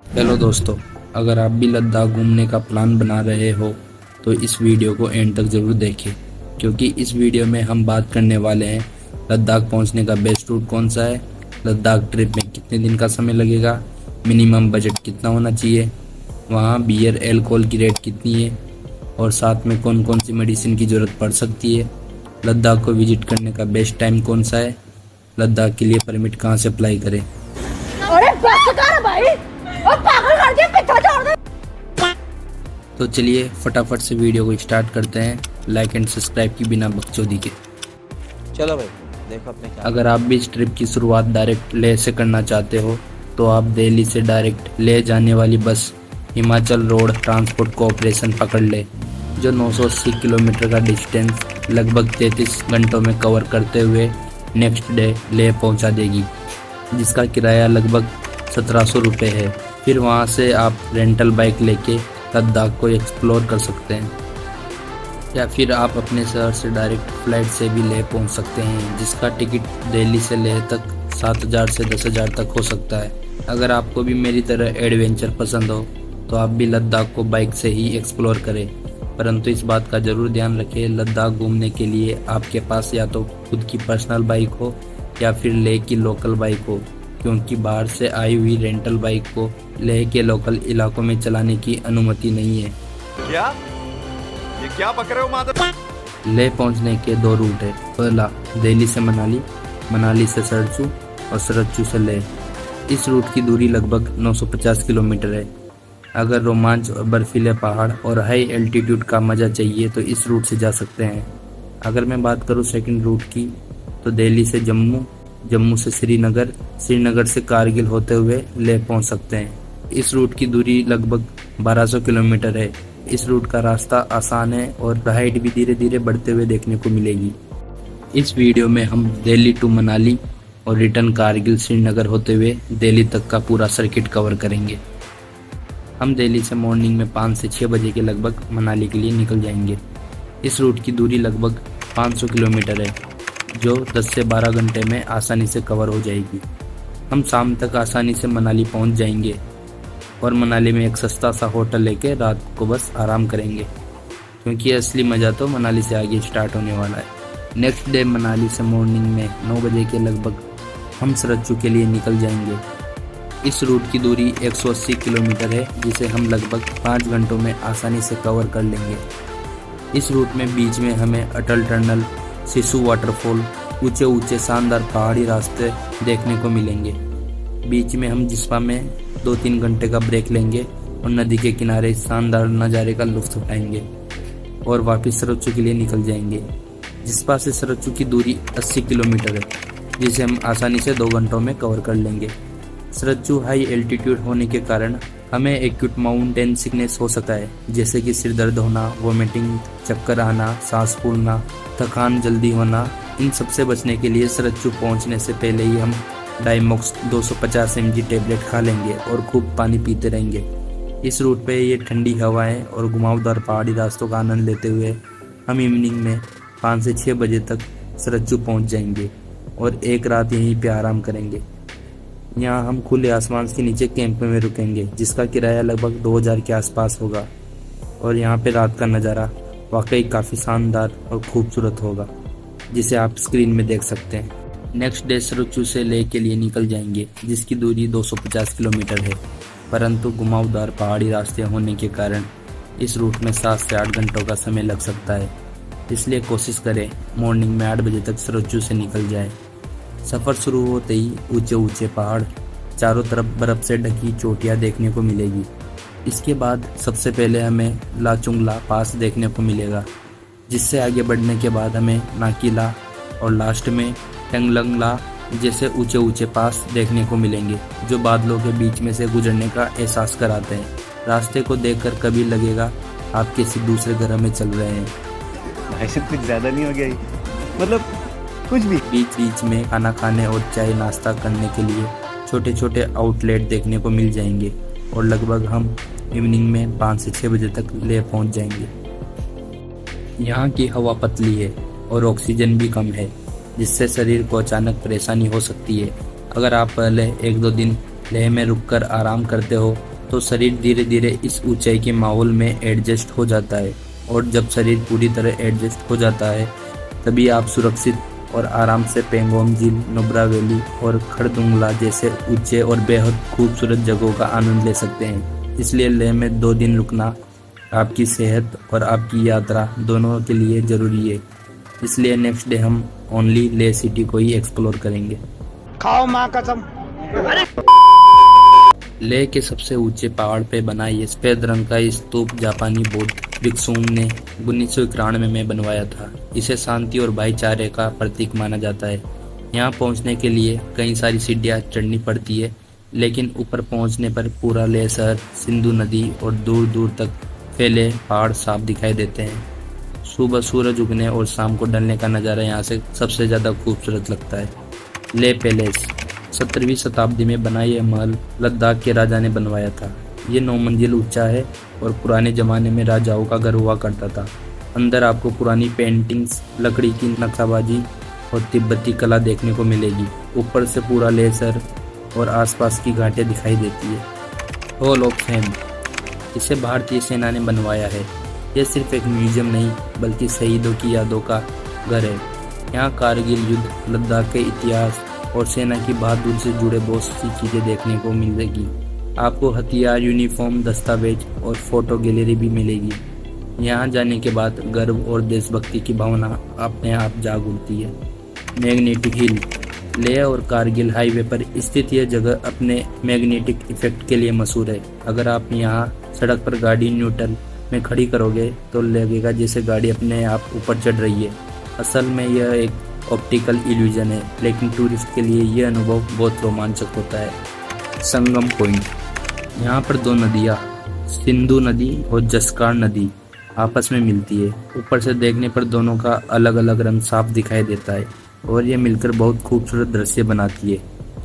Hello दोस्तों, अगर आप भी लद्दाख घूमने का प्लान बना रहे हो तो इस वीडियो को एंड तक ज़रूर देखें, क्योंकि इस वीडियो में हम बात करने वाले हैं लद्दाख पहुंचने का बेस्ट रूट कौन सा है, लद्दाख ट्रिप में कितने दिन का समय लगेगा, मिनिमम बजट कितना होना चाहिए, वहाँ बियर एल्कोहल की रेट कितनी है और साथ में कौन कौन सी मेडिसिन की ज़रूरत पड़ सकती है, लद्दाख को विजिट करने का बेस्ट टाइम कौन सा है, लद्दाख के लिए परमिट कहाँ से अप्लाई करें। अरे बस कर भाई, और पागल कर दिया, पीछे छोड़ दे। तो चलिए फटाफट से वीडियो को स्टार्ट करते हैं लाइक एंड सब्सक्राइब की बिना बकचोदी के। चलो भाई, देखो अपने क्या। अगर आप भी इस ट्रिप की शुरुआत डायरेक्ट लेह से करना चाहते हो तो आप दिल्ली से डायरेक्ट लेह जाने वाली बस हिमाचल रोड ट्रांसपोर्ट कॉरपोरेशन पकड़ ले, जो 980 किलोमीटर का डिस्टेंस लगभग 33 घंटों में कवर करते हुए नेक्स्ट डे लेह पहुंचा देगी, जिसका किराया लगभग 1700 रुपये है। फिर वहां से आप रेंटल बाइक लेके लद्दाख को एक्सप्लोर कर सकते हैं, या फिर आप अपने शहर से डायरेक्ट फ्लाइट से भी लेह पहुंच सकते हैं, जिसका टिकट दिल्ली से लेह तक 7000 से 10,000 तक हो सकता है। अगर आपको भी मेरी तरह एडवेंचर पसंद हो तो आप भी लद्दाख को बाइक से ही एक्सप्लोर करें, परंतु इस बात का ज़रूर ध्यान रखें लद्दाख घूमने के लिए आपके पास या तो खुद की पर्सनल बाइक हो या फिर लेह की लोकल बाइक हो, क्योंकि बाहर से आई हुई रेंटल बाइक को लेह के लोकल इलाकों में चलाने की अनुमति नहीं है। क्या ये क्या बक रहे हो माधव? लेह पहुंचने के 2 रूट है। पहला दिल्ली से मनाली, मनाली से सरचू और सरचू से लेह। इस रूट की दूरी लगभग 950 किलोमीटर है। अगर रोमांच और बर्फीले पहाड़ और हाई एल्टीट्यूड का मज़ा चाहिए तो इस रूट से जा सकते हैं। अगर मैं बात करूं सेकंड रूट की तो दिल्ली से जम्मू, जम्मू से श्रीनगर, श्रीनगर से कारगिल होते हुए लेह पहुंच सकते हैं। इस रूट की दूरी लगभग 1200 किलोमीटर है। इस रूट का रास्ता आसान है और हाइट भी धीरे धीरे बढ़ते हुए देखने को मिलेगी। इस वीडियो में हम दिल्ली टू मनाली और रिटर्न कारगिल श्रीनगर होते हुए दिल्ली तक का पूरा सर्किट कवर करेंगे। हम दिल्ली से मॉर्निंग में 5 से 6 बजे के लगभग मनाली के लिए निकल जाएंगे। इस रूट की दूरी लगभग 500 किलोमीटर है, जो 10 से 12 घंटे में आसानी से कवर हो जाएगी। हम शाम तक आसानी से मनाली पहुंच जाएंगे और मनाली में एक सस्ता सा होटल लेके रात को बस आराम करेंगे, क्योंकि असली मज़ा तो मनाली से आगे स्टार्ट होने वाला है। नेक्स्ट डे मनाली से मॉर्निंग में 9 बजे के लगभग हम सरचू के लिए निकल जाएंगे। इस रूट की दूरी 180 किलोमीटर है, जिसे हम लगभग 5 घंटों में आसानी से कवर कर लेंगे। इस रूट में बीच में हमें अटल टनल, सिसु वाटरफॉल, ऊंचे ऊंचे शानदार पहाड़ी रास्ते देखने को मिलेंगे। बीच में हम जिस्पा में 2-3 घंटे का ब्रेक लेंगे और नदी के किनारे शानदार नज़ारे का लुत्फ उठाएंगे और वापस सरचू के लिए निकल जाएंगे। जिस्पा से सरचू की दूरी 80 किलोमीटर है, जिसे हम आसानी से 2 घंटों में कवर कर लेंगे। सरचू हाई एल्टीट्यूड होने के कारण हमें एक्यूट माउंटेन सिकनेस हो सकता है, जैसे कि सिर दर्द होना, वोमिटिंग, चक्कर आना, सांस फूलना, थकान जल्दी होना। इन सबसे बचने के लिए सरचू पहुंचने से पहले ही हम डाइमॉक्स 250 mg टेबलेट खा लेंगे और खूब पानी पीते रहेंगे। इस रूट पे ये ठंडी हवाएं और घुमावदार पहाड़ी रास्तों का आनंद लेते हुए हम इवनिंग में 5 से 6 बजे तक सरचू पहुंच जाएंगे और एक रात यहीं पे आराम करेंगे। यहाँ हम खुले आसमान के नीचे कैंप में रुकेंगे, जिसका किराया लगभग 2000 के आसपास होगा और यहाँ पे रात का नज़ारा वाकई काफ़ी शानदार और खूबसूरत होगा, जिसे आप स्क्रीन में देख सकते हैं। नेक्स्ट डे सरचू से लेह के लिए निकल जाएंगे, जिसकी दूरी 250 किलोमीटर है, परंतु घुमावदार पहाड़ी रास्ते होने के कारण इस रूट में 7 से 8 घंटों का समय लग सकता है। इसलिए कोशिश करें मॉर्निंग में 8 बजे तक सरचू से निकल जाए। सफ़र शुरू होते ही ऊंचे ऊंचे पहाड़, चारों तरफ बर्फ़ से ढकी चोटियाँ देखने को मिलेगी। इसके बाद सबसे पहले हमें लाचुंगला पास देखने को मिलेगा, जिससे आगे बढ़ने के बाद हमें नाकीला और लास्ट में टेंगलंगला जैसे ऊंचे ऊंचे पास देखने को मिलेंगे, जो बादलों के बीच में से गुजरने का एहसास कराते हैं। रास्ते को देखकर कभी लगेगा आप किसी दूसरे ग्रह में चल रहे हैं। भाई साहब कुछ ज़्यादा नहीं हो गया ये? मतलब कुछ भी। बीच बीच में खाना खाने और चाय नाश्ता करने के लिए छोटे छोटे आउटलेट देखने को मिल जाएंगे और लगभग हम इवनिंग में 5 से 6 बजे तक लेह पहुंच जाएंगे। यहाँ की हवा पतली है और ऑक्सीजन भी कम है, जिससे शरीर को अचानक परेशानी हो सकती है। अगर आप पहले 1-2 दिन लेह में रुककर आराम करते हो तो शरीर धीरे धीरे इस ऊंचाई के माहौल में एडजस्ट हो जाता है, और जब शरीर पूरी तरह एडजस्ट हो जाता है तभी आप सुरक्षित और आराम से पेंगोंग झील, नुब्रा वैली और खरदुंगला जैसे ऊंचे और बेहद खूबसूरत जगहों का आनंद ले सकते हैं। इसलिए लेह में 2 दिन रुकना आपकी सेहत और आपकी यात्रा दोनों के लिए ज़रूरी है। इसलिए नेक्स्ट डे हम ओनली लेह सिटी को ही एक्सप्लोर करेंगे। खाओ माँ कसम। लेह के सबसे ऊंचे पहाड़ पे बना ये सफेद रंग का स्तूप जापानी बौद्ध भिक्षुओं ने 1991 में बनवाया था। इसे शांति और भाईचारे का प्रतीक माना जाता है। यहाँ पहुँचने के लिए कई सारी सीढ़ियाँ चढ़नी पड़ती है, लेकिन ऊपर पहुँचने पर पूरा लेह शहर, सिंधु नदी और दूर दूर तक फैले पहाड़ साफ दिखाई देते हैं। सुबह सूरज उगने और शाम को ढलने का नज़ारा यहाँ से सबसे ज़्यादा खूबसूरत लगता है। लेह पैलेस 17वीं शताब्दी में बना यह महल लद्दाख के राजा ने बनवाया था। ये 9 मंजिल ऊंचा है और पुराने ज़माने में राजाओं का घर हुआ करता था। अंदर आपको पुरानी पेंटिंग्स, लकड़ी की नक्शाबाजी और तिब्बती कला देखने को मिलेगी। ऊपर से पूरा लेह शहर और आसपास की घाटियाँ दिखाई देती है। हॉल ऑफ फेम, इसे भारतीय सेना ने बनवाया है। यह सिर्फ एक म्यूजियम नहीं बल्कि शहीदों की यादों का घर है। यहाँ कारगिल युद्ध, लद्दाख के इतिहास और सेना की बहादुरी से जुड़े बहुत सी चीज़ें देखने को मिलेगी। आपको हथियार, यूनिफॉर्म, दस्तावेज और फोटो गैलरी भी मिलेगी। यहाँ जाने के बाद गर्व और देशभक्ति की भावना अपने आप जाग उठती है। मैग्नेटिक हिल, लेह और कारगिल हाईवे पर स्थित यह जगह अपने मैग्नेटिक इफेक्ट के लिए मशहूर है। अगर आप यहाँ सड़क पर गाड़ी न्यूट्रल में खड़ी करोगे तो लगेगा जैसे गाड़ी अपने आप ऊपर चढ़ रही है। असल में यह एक ऑप्टिकल इल्यूजन है, लेकिन टूरिस्ट के लिए यह अनुभव बहुत रोमांचक होता है। संगम पॉइंट, यहाँ पर 2 नदियाँ, सिंधु नदी और जसकार नदी आपस में मिलती है। ऊपर से देखने पर दोनों का अलग अलग रंग साफ दिखाई देता है और ये मिलकर बहुत खूबसूरत दृश्य बनाती है।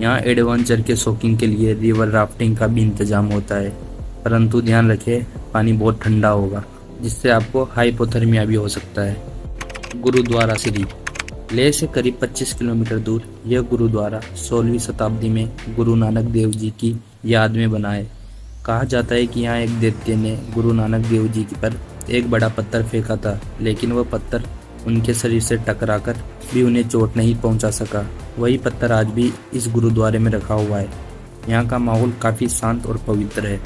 यहाँ एडवेंचर के शौकीन के लिए रिवर राफ्टिंग का भी इंतजाम होता है, परंतु ध्यान रखें पानी बहुत ठंडा होगा जिससे आपको हाइपोथर्मिया भी हो सकता है। गुरुद्वारा श्री, लेह से करीब 25 किलोमीटर दूर यह गुरुद्वारा 16वीं शताब्दी में गुरु नानक देव जी की याद में बना है। कहा जाता है कि यहाँ एक दैत्य ने गुरु नानक देव जी पर एक बड़ा पत्थर फेंका था, लेकिन वह पत्थर उनके शरीर से टकराकर भी उन्हें चोट नहीं पहुंचा सका। वही पत्थर आज भी इस गुरुद्वारे में रखा हुआ है। यहाँ का माहौल काफ़ी शांत और पवित्र है।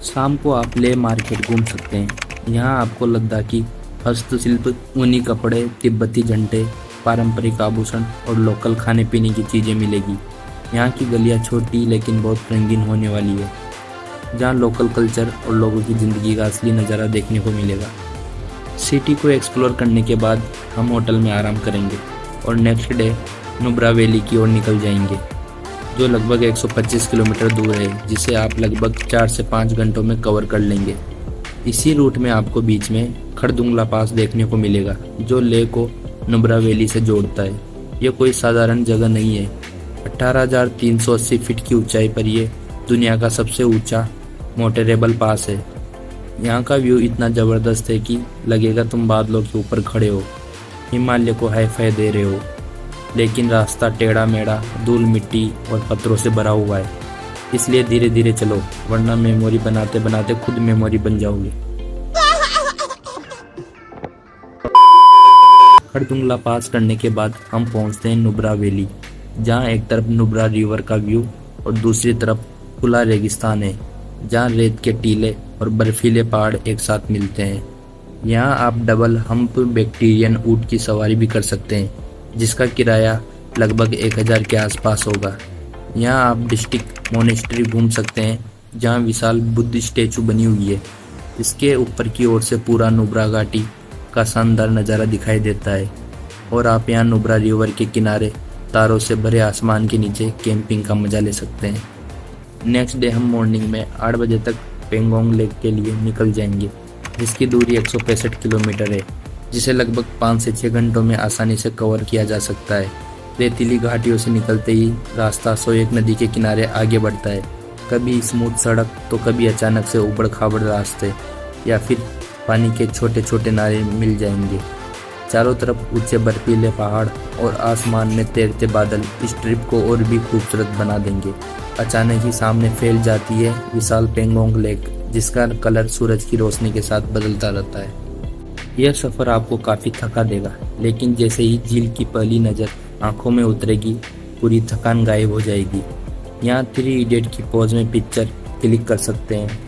शाम को आप लेह मार्केट घूम सकते हैं। यहाँ आपको लद्दाखी हस्तशिल्प, ऊनी कपड़े, तिब्बती झंडे, पारंपरिक आभूषण और लोकल खाने पीने की चीज़ें मिलेगी। यहाँ की गलियाँ छोटी लेकिन बहुत रंगीन होने वाली है, जहाँ लोकल कल्चर और लोगों की ज़िंदगी का असली नज़ारा देखने को मिलेगा। सिटी को एक्सप्लोर करने के बाद हम होटल में आराम करेंगे और नेक्स्ट डे नुब्रा वैली की ओर निकल जाएंगे, जो लगभग 125 किलोमीटर दूर है, जिसे आप लगभग 4 से 5 घंटों में कवर कर लेंगे। इसी रूट में आपको बीच में खरदुंगला पास देखने को मिलेगा, जो लेह को नुब्रा वैली से जोड़ता है। यह कोई साधारण जगह नहीं है। 18,380 फीट की ऊंचाई पर यह दुनिया का सबसे ऊंचा मोटरेबल पास है। यहाँ का व्यू इतना ज़बरदस्त है कि लगेगा तुम बादलों के ऊपर खड़े हो, हिमालय को हाई-फाई दे रहे हो। लेकिन रास्ता टेढ़ा मेढ़ा, धूल, मिट्टी और पत्थरों से भरा हुआ है, इसलिए धीरे धीरे चलो, वरना मेमोरी बनाते बनाते खुद मेमोरी बन जाओगे। खरदुंगला पास करने के बाद हम पहुंचते हैं नुब्रा वैली, जहां एक तरफ नुब्रा रिवर का व्यू और दूसरी तरफ खुला रेगिस्तान है, जहां रेत के टीले और बर्फीले पहाड़ एक साथ मिलते हैं। यहाँ आप डबल हम्प बैक्टीरियन ऊंट की सवारी भी कर सकते हैं, जिसका किराया लगभग 1000 के आसपास होगा। यहाँ आप डिस्ट्रिक्ट मोनेस्ट्री घूम सकते हैं, जहाँ विशाल बुद्ध स्टैचू बनी हुई है। इसके ऊपर की ओर से पूरा नुब्रा घाटी का शानदार नज़ारा दिखाई देता है और आप यहाँ नुब्रा रिवर के किनारे तारों से भरे आसमान के नीचे कैंपिंग का मजा ले सकते हैं। नेक्स्ट डे हम मॉर्निंग में 8 बजे तक पेंगोंग लेक के लिए निकल जाएंगे, जिसकी दूरी 165 किलोमीटर है, जिसे लगभग 5 से 6 घंटों में आसानी से कवर किया जा सकता है। रेतीली घाटियों से निकलते ही रास्ता सोएक नदी के किनारे आगे बढ़ता है, कभी स्मूथ सड़क तो कभी अचानक से उबड़ खाबड़ रास्ते या फिर पानी के छोटे छोटे नाले मिल जाएंगे। चारों तरफ ऊंचे बर्फीले पहाड़ और आसमान में तैरते बादल इस ट्रिप को और भी खूबसूरत बना देंगे। अचानक ही सामने फैल जाती है विशाल पेंगोंग लेक, जिसका कलर सूरज की रोशनी के साथ बदलता रहता है। यह सफ़र आपको काफ़ी थका देगा, लेकिन जैसे ही झील की पहली नज़र आंखों में उतरेगी, पूरी थकान गायब हो जाएगी। यहाँ 3 इडियट की पोज में पिक्चर क्लिक कर सकते हैं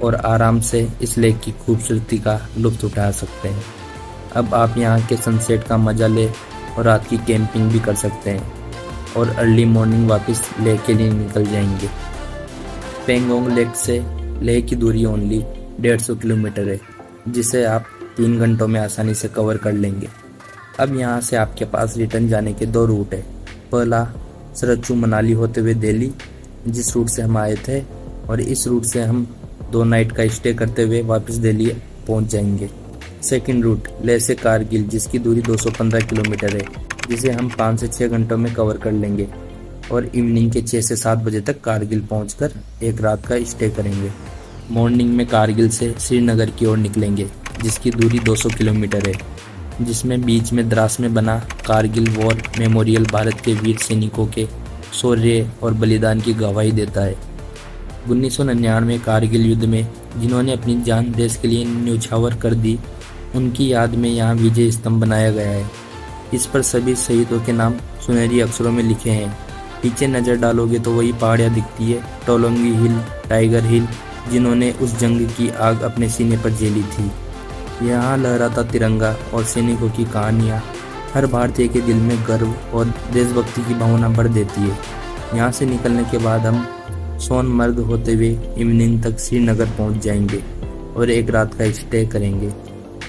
और आराम से इस लेक की खूबसूरती का लुत्फ उठा सकते हैं। अब आप यहाँ के सनसेट का मजा ले और रात की कैंपिंग भी कर सकते हैं और अर्ली मॉर्निंग वापस लेक के लिए निकल जाएंगे। पेंगोंग लेक से लेह की दूरी ओनली 150 किलोमीटर है, जिसे आप 3 घंटों में आसानी से कवर कर लेंगे। अब यहाँ से आपके पास रिटर्न जाने के 2 रूट है। पहला सरचू मनाली होते हुए दिल्ली, जिस रूट से हम आए थे, और इस रूट से हम 2 नाइट का स्टे करते हुए वापस दिल्ली पहुँच जाएंगे। सेकंड रूट लेह से कारगिल, जिसकी दूरी 215 किलोमीटर है, जिसे हम 5 से 6 घंटों में कवर कर लेंगे और इवनिंग के 6 से 7 बजे तक कारगिल पहुंचकर 1 रात का स्टे करेंगे। मॉर्निंग में कारगिल से श्रीनगर की ओर निकलेंगे, जिसकी दूरी 200 किलोमीटर है, जिसमें बीच में द्रास में बना कारगिल वॉर मेमोरियल भारत के वीर सैनिकों के शौर्य और बलिदान की गवाही देता है। 1999 कारगिल युद्ध में जिन्होंने अपनी जान देश के लिए न्यौछावर कर दी, उनकी याद में यहाँ विजय स्तंभ बनाया गया है। इस पर सभी शहीदों के नाम सुनहरी अक्षरों में लिखे हैं। पीछे नज़र डालोगे तो वही पहाड़ियाँ दिखती है, टोलोंगी हिल, टाइगर हिल, जिन्होंने उस जंग की आग अपने सीने पर झेली थी। यहाँ लहराता तिरंगा और सैनिकों की कहानियाँ हर भारतीय के दिल में गर्व और देशभक्ति की भावना भर देती है। यहाँ से निकलने के बाद हम सोनमर्ग होते हुए इवनिंग तक श्रीनगर पहुँच जाएंगे और 1 रात का स्टे करेंगे।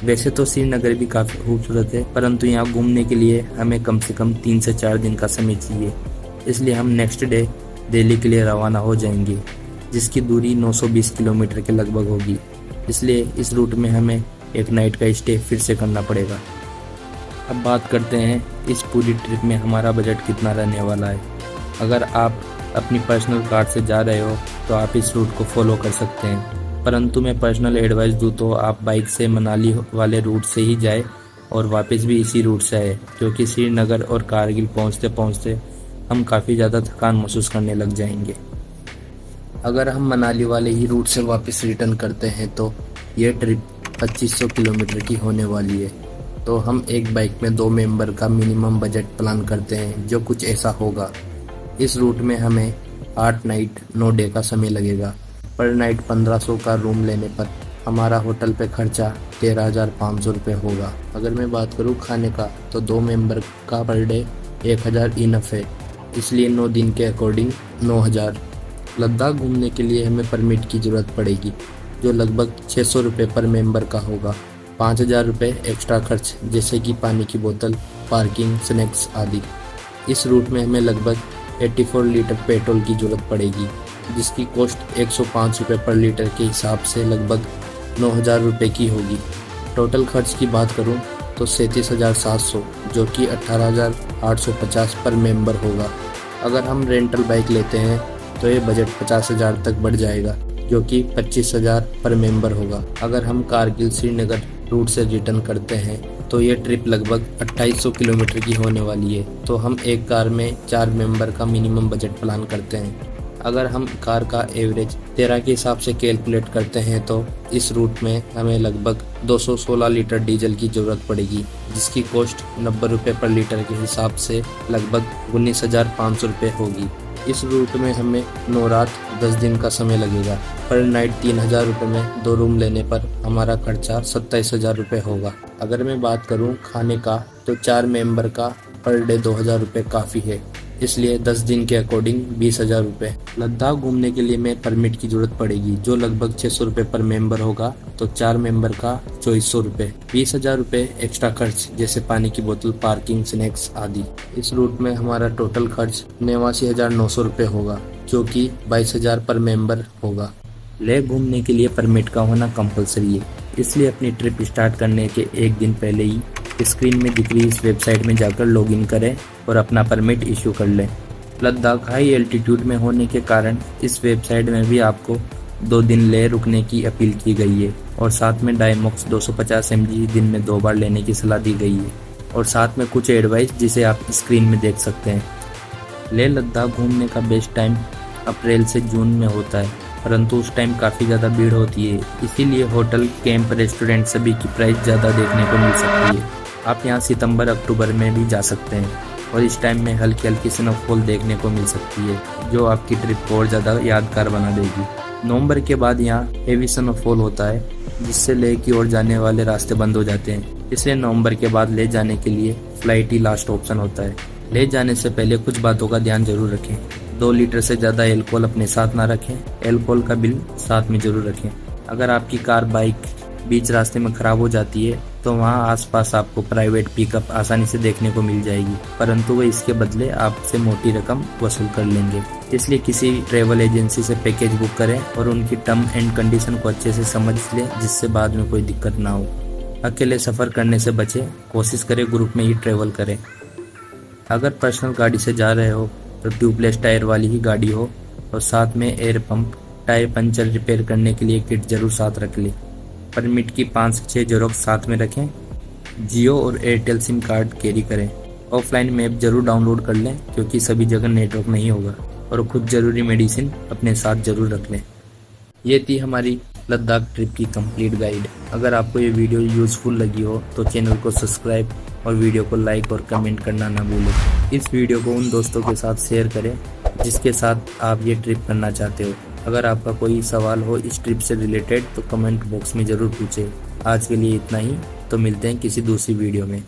वैसे तो श्रीनगर भी काफ़ी खूबसूरत है, परंतु यहाँ घूमने के लिए हमें कम से कम 3 से 4 दिन का समय चाहिए। इसलिए हम नेक्स्ट डे दिल्ली के लिए रवाना हो जाएंगे, जिसकी दूरी 920 किलोमीटर के लगभग होगी। इसलिए इस रूट में हमें 1 नाइट का स्टे फिर से करना पड़ेगा। अब बात करते हैं इस पूरी ट्रिप में हमारा बजट कितना रहने वाला है। अगर आप अपनी पर्सनल कार से जा रहे हो तो आप इस रूट को फॉलो कर सकते हैं, परंतु मैं पर्सनल एडवाइस दूँ तो आप बाइक से मनाली वाले रूट से ही जाए और वापस भी इसी रूट से आए, क्योंकि श्रीनगर और कारगिल पहुँचते पहुँचते हम काफ़ी ज़्यादा थकान महसूस करने लग जाएंगे। अगर हम मनाली वाले ही रूट से वापस रिटर्न करते हैं तो ये ट्रिप 2500 किलोमीटर की होने वाली है। तो हम एक बाइक में 2 मेंबर का मिनिमम बजट प्लान करते हैं, जो कुछ ऐसा होगा। इस रूट में हमें 8 नाइट 9 डे का समय लगेगा। पर नाइट 1500 का रूम लेने पर हमारा होटल पे खर्चा 13,500 रुपये होगा। अगर मैं बात करूँ खाने का तो 2 मेंबर का पर डे 1000 इनफ है, इसलिए 9 दिन के अकॉर्डिंग 9000। लद्दाख घूमने के लिए हमें परमिट की ज़रूरत पड़ेगी, जो लगभग 600 रुपये पर मेंबर का होगा। 5000 रुपये एक्स्ट्रा खर्च, जैसे कि पानी की बोतल, पार्किंग, स्नैक्स आदि। इस रूट में हमें लगभग 84 लीटर पेट्रोल की ज़रूरत पड़ेगी, जिसकी कॉस्ट 105 रुपये पर लीटर के हिसाब से लगभग 9000 रुपये की होगी। टोटल खर्च की बात करूं तो 37,700, जो कि 18,850 पर मेंबर होगा। अगर हम रेंटल बाइक लेते हैं तो ये बजट 50,000 तक बढ़ जाएगा, जो कि 25,000 पर मेंबर होगा। अगर हम कारगिल श्रीनगर रूट से रिटर्न करते हैं तो ये ट्रिप लगभग 2800 किलोमीटर की होने वाली है। तो हम एक कार में 4 मेंबर का मिनिमम बजट प्लान करते हैं। अगर हम कार का एवरेज 13 के हिसाब से कैलकुलेट करते हैं तो इस रूट में हमें लगभग 216 लीटर डीजल की ज़रूरत पड़ेगी, जिसकी कॉस्ट 90 रुपये पर लीटर के हिसाब से लगभग 19,500 रुपये होगी। इस रूट में हमें 9 रात 10 दिन का समय लगेगा। पर नाइट 3,000 रुपये में 2 रूम लेने पर हमारा खर्चा 27,000 रुपये होगा। अगर मैं बात करूं खाने का तो 4 मेंबर का पर डे 2,000 रुपये काफ़ी है, इसलिए 10 दिन के अकॉर्डिंग 20,000 रुपये। लद्दाख घूमने के लिए में परमिट की ज़रूरत पड़ेगी, जो लगभग 600 रुपये पर मेंबर होगा। तो 4 मेंबर का 2400 रुपये। 20,000 रुपये एक्स्ट्रा खर्च, जैसे पानी की बोतल, पार्किंग, स्नैक्स आदि। इस रूट में हमारा टोटल खर्च 89,900 रुपये होगा, जो कि 22,000 पर मेंबर होगा। लेह घूमने के लिए परमिट का होना कंपलसरी है, इसलिए अपनी ट्रिप स्टार्ट करने के 1 दिन पहले ही स्क्रीन में दिख रही इस वेबसाइट में जाकर लॉगिन करें और अपना परमिट इशू कर लें। लद्दाख हाई एल्टीट्यूड में होने के कारण इस वेबसाइट में भी आपको 2 दिन ले रुकने की अपील की गई है और साथ में डायमॉक्स 250 mg दिन में 2 बार लेने की सलाह दी गई है और साथ में कुछ एडवाइस जिसे आप स्क्रीन में देख सकते हैं। लेह लद्दाख घूमने का बेस्ट टाइम अप्रैल से जून में होता है, परंतु उस टाइम काफ़ी ज़्यादा भीड़ होती है, इसीलिए होटल, कैंप, रेस्टोरेंट सभी की प्राइस ज़्यादा देखने को मिल सकती है। आप यहाँ सितंबर अक्टूबर में भी जा सकते हैं और इस टाइम में हल्की हल्की स्नोफॉल देखने को मिल सकती है, जो आपकी ट्रिप को और ज़्यादा यादगार बना देगी। नवंबर के बाद यहाँ हेवी स्नोफॉल होता है, जिससे लेह की ओर जाने वाले रास्ते बंद हो जाते हैं, इसलिए नवंबर के बाद ले जाने के लिए फ्लाइट ही लास्ट ऑप्शन होता है। ले जाने से पहले कुछ बातों का ध्यान जरूर रखें। 2 लीटर से ज़्यादा एल्कोहल अपने साथ ना रखें। एल्कोहल का बिल साथ में जरूर रखें। अगर आपकी कार, बाइक बीच रास्ते में खराब हो जाती है तो वहाँ आसपास आपको प्राइवेट पिकअप आसानी से देखने को मिल जाएगी, परंतु वे इसके बदले आपसे मोटी रकम वसूल कर लेंगे। इसलिए किसी ट्रेवल एजेंसी से पैकेज बुक करें और उनकी टर्म एंड कंडीशन को अच्छे से समझ लें, जिससे बाद में कोई दिक्कत ना हो। अकेले सफ़र करने से बचें, कोशिश करें ग्रुप में ही ट्रेवल करें। अगर पर्सनल गाड़ी से जा रहे हो तो ट्यूबलेस टायर वाली ही गाड़ी हो और साथ में air pump, tyre puncture repair करने के लिए किट जरूर साथ रख लें। परमिट की 5 से 6 जेरॉक्स साथ में रखें। जियो और एयरटेल सिम कार्ड कैरी करें। ऑफलाइन मैप जरूर डाउनलोड कर लें, क्योंकि सभी जगह नेटवर्क नहीं होगा, और कुछ ज़रूरी मेडिसिन अपने साथ जरूर रख लें। ये थी हमारी लद्दाख ट्रिप की कंप्लीट गाइड। अगर आपको ये वीडियो यूज़फुल लगी हो तो चैनल को सब्सक्राइब और वीडियो को लाइक और कमेंट करना ना भूलें। इस वीडियो को उन दोस्तों के साथ शेयर करें जिसके साथ आप ये ट्रिप करना चाहते हो। अगर आपका कोई सवाल हो इस ट्रिप से रिलेटेड तो कमेंट बॉक्स में ज़रूर पूछें। आज के लिए इतना ही, तो मिलते हैं किसी दूसरी वीडियो में।